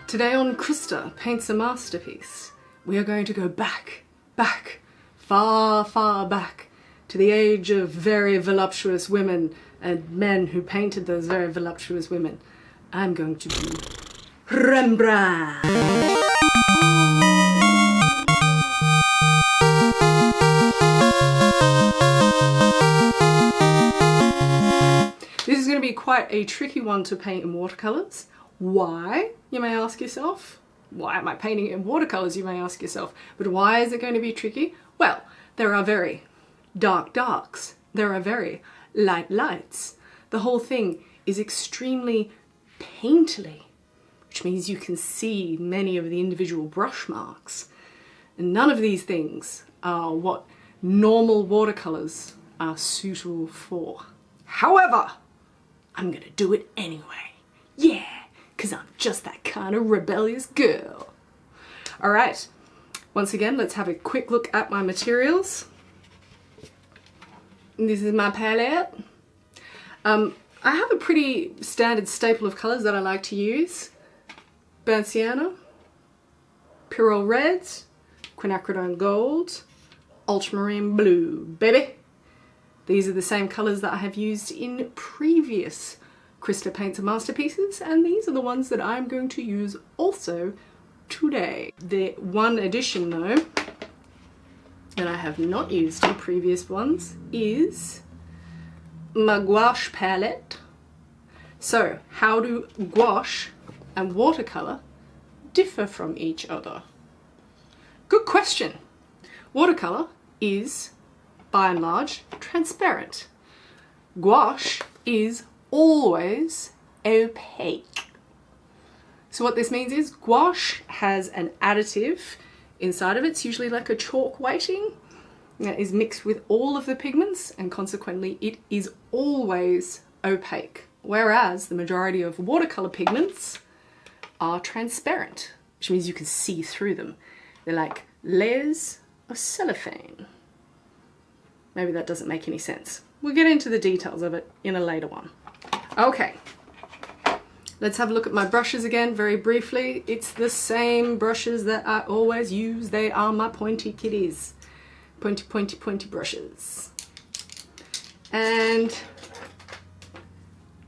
Today on Krista Paints a Masterpiece, we are going to go back, far, far back to the age of very voluptuous women and men who painted those very voluptuous women. I'm going to do Rembrandt. This is going to be quite a tricky one to paint in watercolors. Why, you may ask yourself? Why am I painting in watercolors, you may ask yourself? But why is it going to be tricky? Well, there are very dark darks. There are very light lights. The whole thing is extremely painterly, which means you can see many of the individual brush marks. And none of these things are what normal watercolors are suitable for. However, I'm gonna do it anyway. Yeah, because I'm just that kind of rebellious girl. All right, once again, let's have a quick look at my materials. This is my palette. I have a pretty standard staple of colors that I like to use. Burnt sienna, Pyrrole reds, quinacridone gold, ultramarine blue, baby. These are the same colors that I have used in previous Krista Paints a Masterpieces, and these are the ones that I'm going to use also today. The one addition though that I have not used in previous ones is my gouache palette. So how do gouache and watercolor differ from each other? Good question. Watercolor is by and large transparent. Gouache is always opaque. So what this means is gouache has an additive inside of it. It's usually like a chalk weighting that is mixed with all of the pigments, and consequently it is always opaque. Whereas the majority of watercolor pigments are transparent, which means you can see through them. They're like layers of cellophane. Maybe that doesn't make any sense. We'll get into the details of it in a later one. Okay, let's have a look at my brushes again very briefly. It's the same brushes that I always use. They are my pointy kitties. Pointy, pointy, pointy brushes. And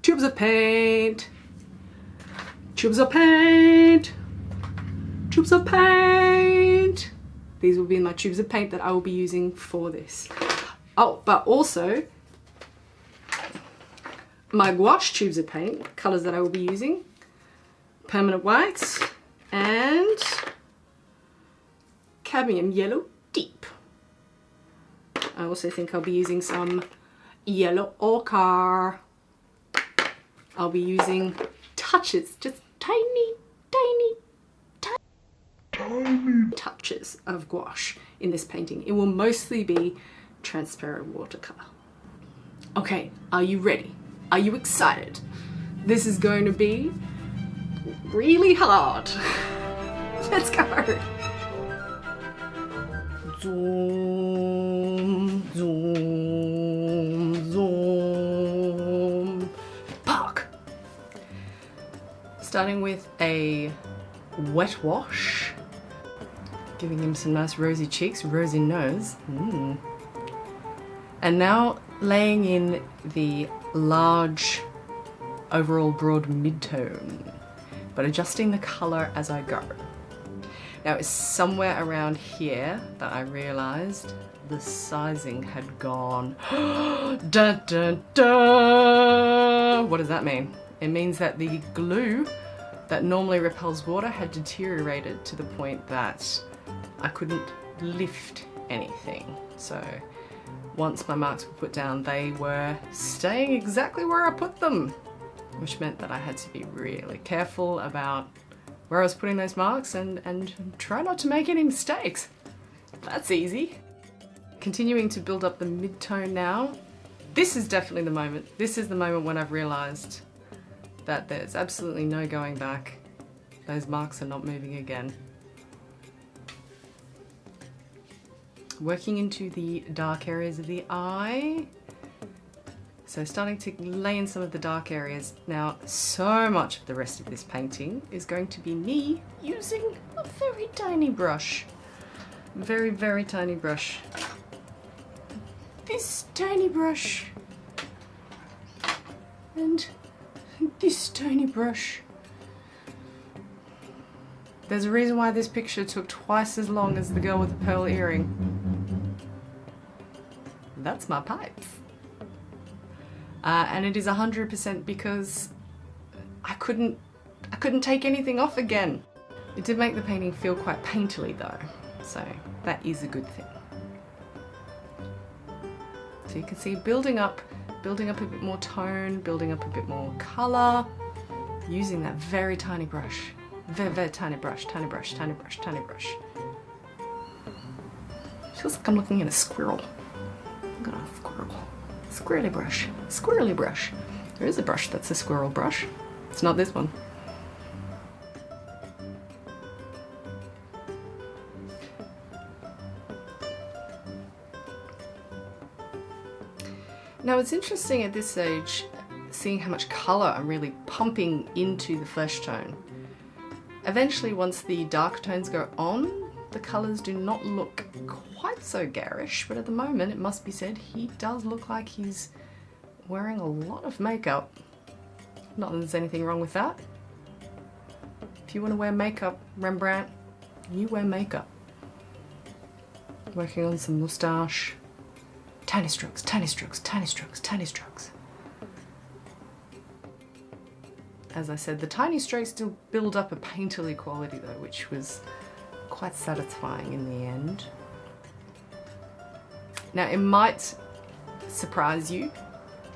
tubes of paint. Tubes of paint. Tubes of paint. These will be my tubes of paint that I will be using for this. Oh, but also my gouache tubes of paint, colors that I will be using, permanent whites and cadmium yellow deep. I also think I'll be using some yellow ochre. I'll be using touches, just tiny touches of gouache in this painting. It will mostly be transparent watercolor. Okay, are you ready? Are you excited? This is going to be really hard. Let's go. Zoom, zoom, zoom. Park. Starting with a wet wash. Giving him some nice rosy cheeks, rosy nose. And now laying in the large overall broad mid-tone, but adjusting the color as I go. Now it's somewhere around here that I realized the sizing had gone. Dun, dun, dun. What does that mean? It means that the glue that normally repels water had deteriorated to the point that I couldn't lift anything. So once my marks were put down, they were staying exactly where I put them, which meant that I had to be really careful about where I was putting those marks and try not to make any mistakes. That's easy. Continuing to build up the mid-tone now. This is definitely the moment. This is the moment when I've realized that there's absolutely no going back. Those marks are not moving again. Working into the dark areas of the eye. So starting to lay in some of the dark areas. Now, so much of the rest of this painting is going to be me using a very tiny brush. Very, very tiny brush. This tiny brush. And this tiny brush. There's a reason why this picture took twice as long as the girl with the pearl earring. That's my pipes. And it is 100% because I couldn't take anything off again. It did make the painting feel quite painterly though, so that is a good thing. So you can see building up a bit more tone, building up a bit more colour, using that very tiny brush. Very, very tiny brush, tiny brush, tiny brush, tiny brush. Feels like I'm looking at a squirrel. Look at a squirrel. Squirrely brush. Squirrely brush. There is a brush that's a squirrel brush. It's not this one. Now it's interesting at this stage seeing how much colour I'm really pumping into the flesh tone. Eventually, once the dark tones go on, the colours do not look quite so garish, but at the moment, it must be said, he does look like he's wearing a lot of makeup. Not that there's anything wrong with that. If you want to wear makeup, Rembrandt, you wear makeup. Working on some moustache. Tiny strokes, tiny strokes, tiny strokes, tiny strokes. As I said, the tiny strokes still build up a painterly quality though, which was quite satisfying in the end. Now it might surprise you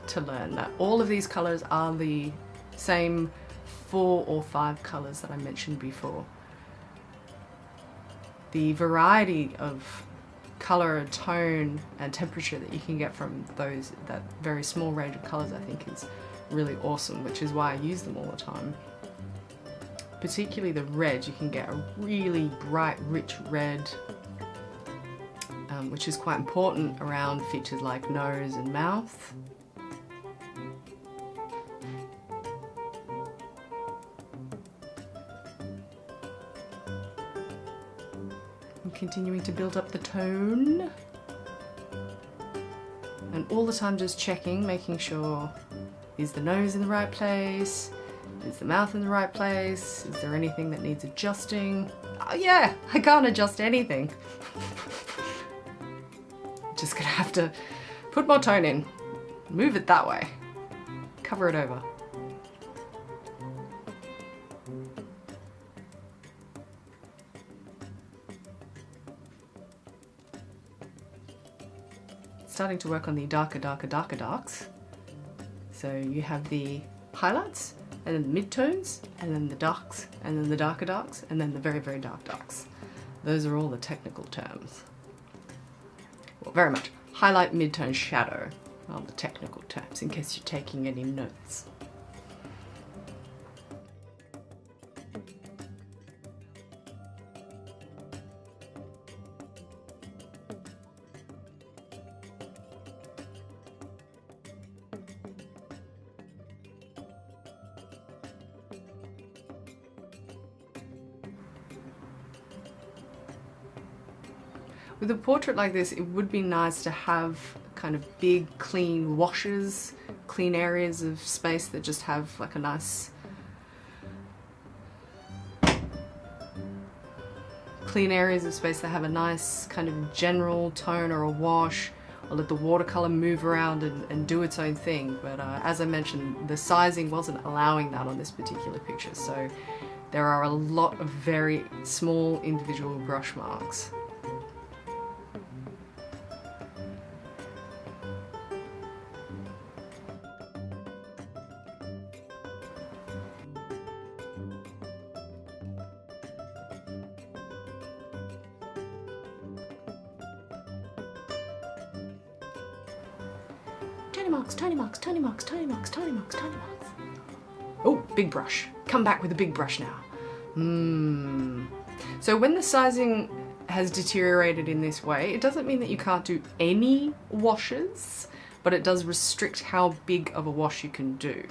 to learn that all of these colours are the same 4 or 5 colours that I mentioned before. The variety of colour, tone and temperature that you can get from that very small range of colours I think is really awesome, which is why I use them all the time. Particularly the red, you can get a really bright, rich red, which is quite important around features like nose and mouth. I'm continuing to build up the tone. And all the time just checking, making sure, is the nose in the right place? Is the mouth in the right place? Is there anything that needs adjusting? Oh yeah, I can't adjust anything. Just gonna have to put more tone in, move it that way, cover it over. Starting to work on the darker darks. So you have the highlights, and then the midtones, and then the darks, and then the darker darks, and then the very, very dark darks. Those are all the technical terms. Well, very much. Highlight, midtone, shadow are the technical terms, in case you're taking any notes. With a portrait like this, it would be nice to have kind of big, clean washes, clean areas of space that just have like a nice clean areas of space that have a nice kind of general tone or a wash, or let the watercolor move around and do its own thing. But as I mentioned, the sizing wasn't allowing that on this particular picture, so there are a lot of very small individual brush marks. Tiny marks, tiny marks, tiny marks, tiny marks, tiny marks, tiny marks. Oh, big brush. Come back with a big brush now. So when the sizing has deteriorated in this way, it doesn't mean that you can't do any washes, but it does restrict how big of a wash you can do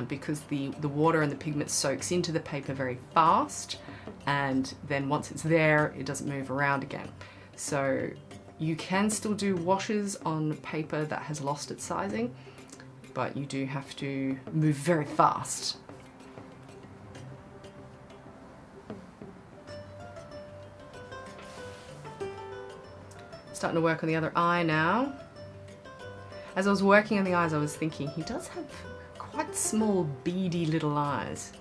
because the water and the pigment soaks into the paper very fast, and then once it's there, it doesn't move around again. So you can still do washes on paper that has lost its sizing, but you do have to move very fast. Starting to work on the other eye now. As I was working on the eyes, I was thinking he does have quite small, beady little eyes.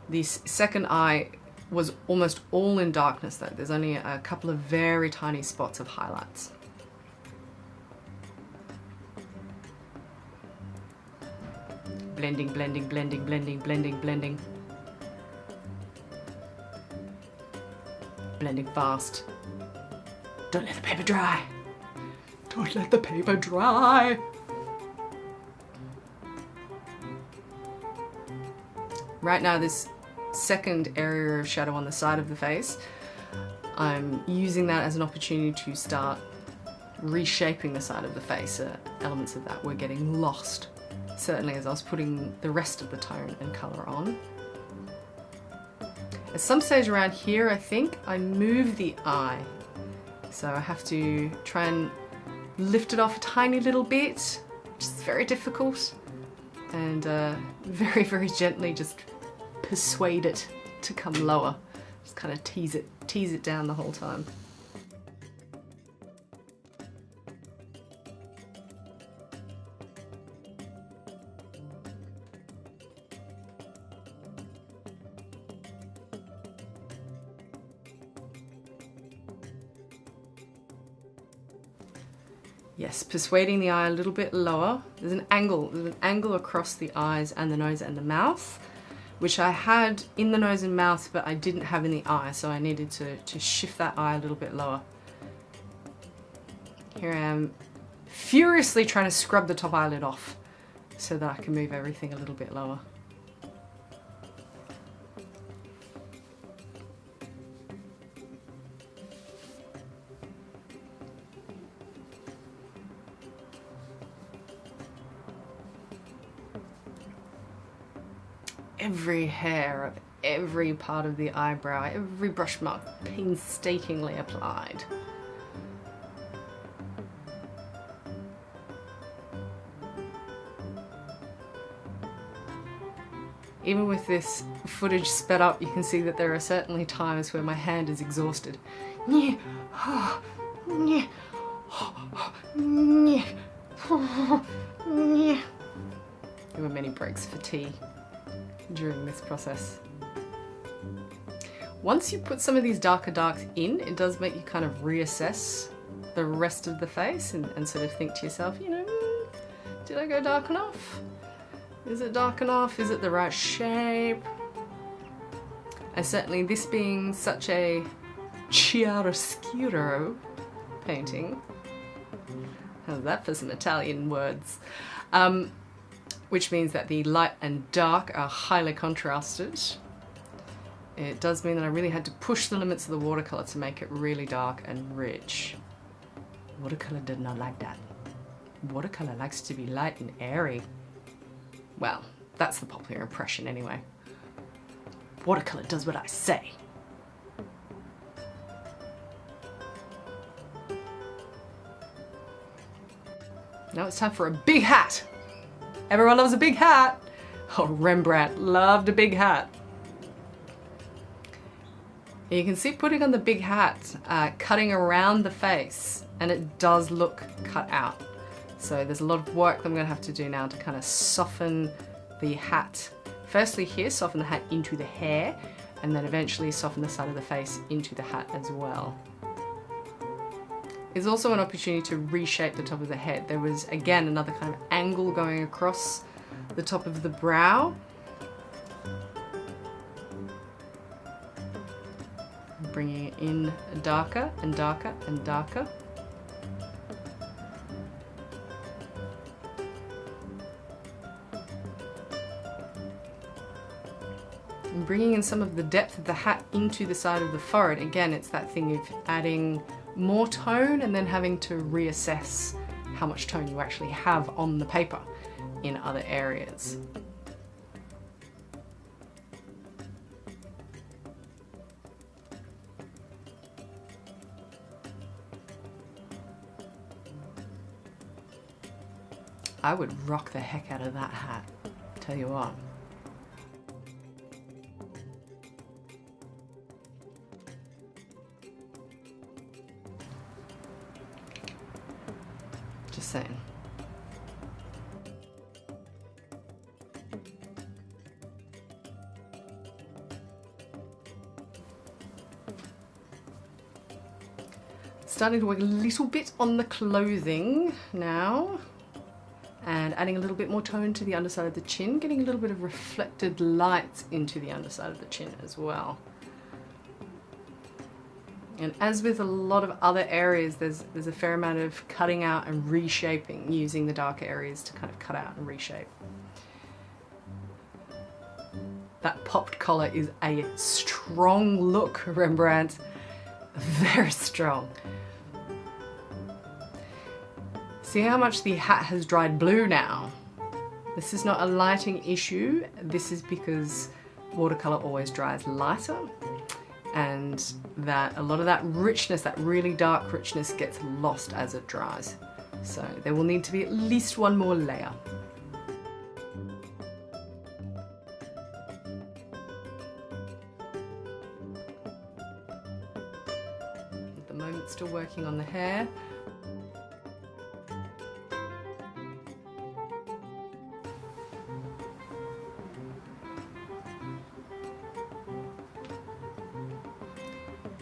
This second eye was almost all in darkness though. There's only a couple of very tiny spots of highlights. Blending, blending, blending, blending, blending, blending. Blending fast. Don't let the paper dry. Don't let the paper dry. Right now, this second area of shadow on the side of the face, I'm using that as an opportunity to start reshaping the side of the face. Elements of that were getting lost, certainly as I was putting the rest of the tone and colour on. At some stage around here, I think, I move the eye. So I have to try and lift it off a tiny little bit, which is very difficult, and very, very gently just persuade it to come lower. Just kind of tease it down the whole time. Yes, persuading the eye a little bit lower. There's an angle across the eyes and the nose and the mouth, which I had in the nose and mouth, but I didn't have in the eye, so I needed to shift that eye a little bit lower. Here I am furiously trying to scrub the top eyelid off so that I can move everything a little bit lower. Every hair of every part of the eyebrow, every brush mark painstakingly applied. Even with this footage sped up, you can see that there are certainly times where my hand is exhausted. There were many breaks for tea during this process. Once you put some of these darker darks in, it does make you kind of reassess the rest of the face and sort of think to yourself, you know, did I go dark enough? Is it dark enough? Is it the right shape? And certainly this being such a chiaroscuro painting, how's that for some Italian words? Which means that the light and dark are highly contrasted. It does mean that I really had to push the limits of the watercolor to make it really dark and rich. Watercolor did not like that. Watercolor likes to be light and airy. Well, that's the popular impression anyway. Watercolor does what I say. Now it's time for a big hat. Everyone loves a big hat. Oh, Rembrandt loved a big hat. You can see putting on the big hat, cutting around the face, and it does look cut out. So there's a lot of work that I'm going to have to do now to kind of soften the hat. Firstly here, soften the hat into the hair, and then eventually soften the side of the face into the hat as well. It's also an opportunity to reshape the top of the head. There was, again, another kind of angle going across the top of the brow. Bringing it in darker and darker and darker. And bringing in some of the depth of the hat into the side of the forehead. Again, it's that thing of adding more tone and then having to reassess how much tone you actually have on the paper in other areas. I would rock the heck out of that hat, tell you what. Just saying. Starting to work a little bit on the clothing now, and adding a little bit more tone to the underside of the chin, getting a little bit of reflected light into the underside of the chin as well. And as with a lot of other areas, there's a fair amount of cutting out and reshaping, using the darker areas to kind of cut out and reshape. That popped collar is a strong look, Rembrandt. Very strong. See how much the hat has dried blue now? This is not a lighting issue. This is because watercolor always dries lighter, and that a lot of that richness, that really dark richness, gets lost as it dries. So there will need to be at least one more layer. At the moment, still working on the hair.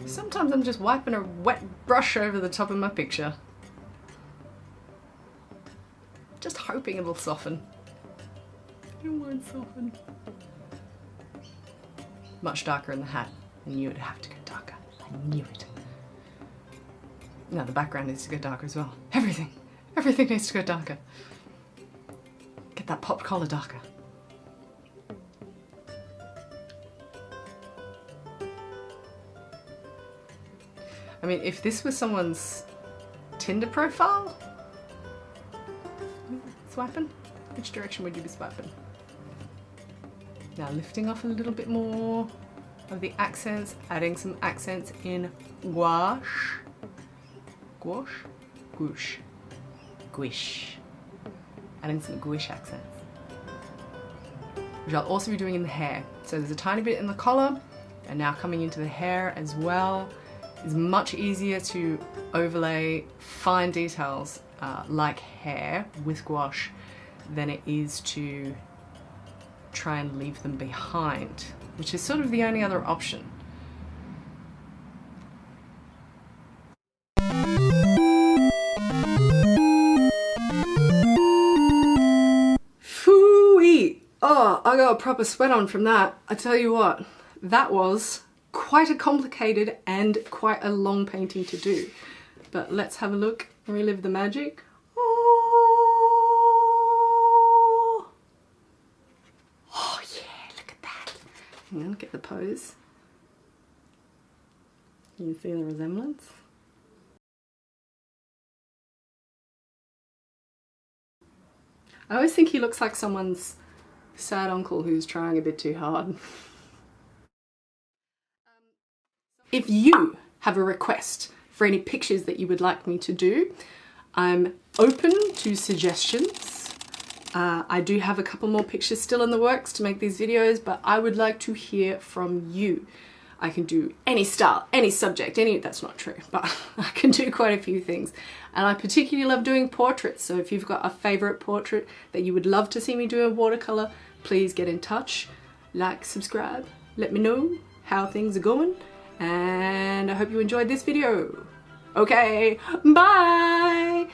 Sometimes I'm just wiping a wet brush over the top of my picture. Just hoping it'll soften. It won't soften. Much darker in the hat. I knew it'd have to go darker. I knew it. Now the background needs to go darker as well. Everything needs to go darker. Get that popped collar darker. I mean, if this was someone's Tinder profile, swiping, which direction would you be swiping? Now lifting off a little bit more of the accents, adding some accents in gouache, gouache, gouache, gouache, adding some gouache accents, which I'll also be doing in the hair. So there's a tiny bit in the collar, and now coming into the hair as well. It's much easier to overlay fine details like hair with gouache than it is to try and leave them behind, which is sort of the only other option. Phooey! Oh, I got a proper sweat on from that. I tell you what, that was quite a complicated and quite a long painting to do. But let's have a look and relive the magic. Oh, oh yeah, look at that. Hang on, get the pose. You can see the resemblance. I always think he looks like someone's sad uncle who's trying a bit too hard. If you have a request for any pictures that you would like me to do, I'm open to suggestions. I do have a couple more pictures still in the works to make these videos, but I would like to hear from you. I can do any style, any subject, that's not true, but I can do quite a few things. And I particularly love doing portraits, so if you've got a favorite portrait that you would love to see me do in watercolor, please get in touch, like, subscribe, let me know how things are going. And I hope you enjoyed this video. Okay, bye!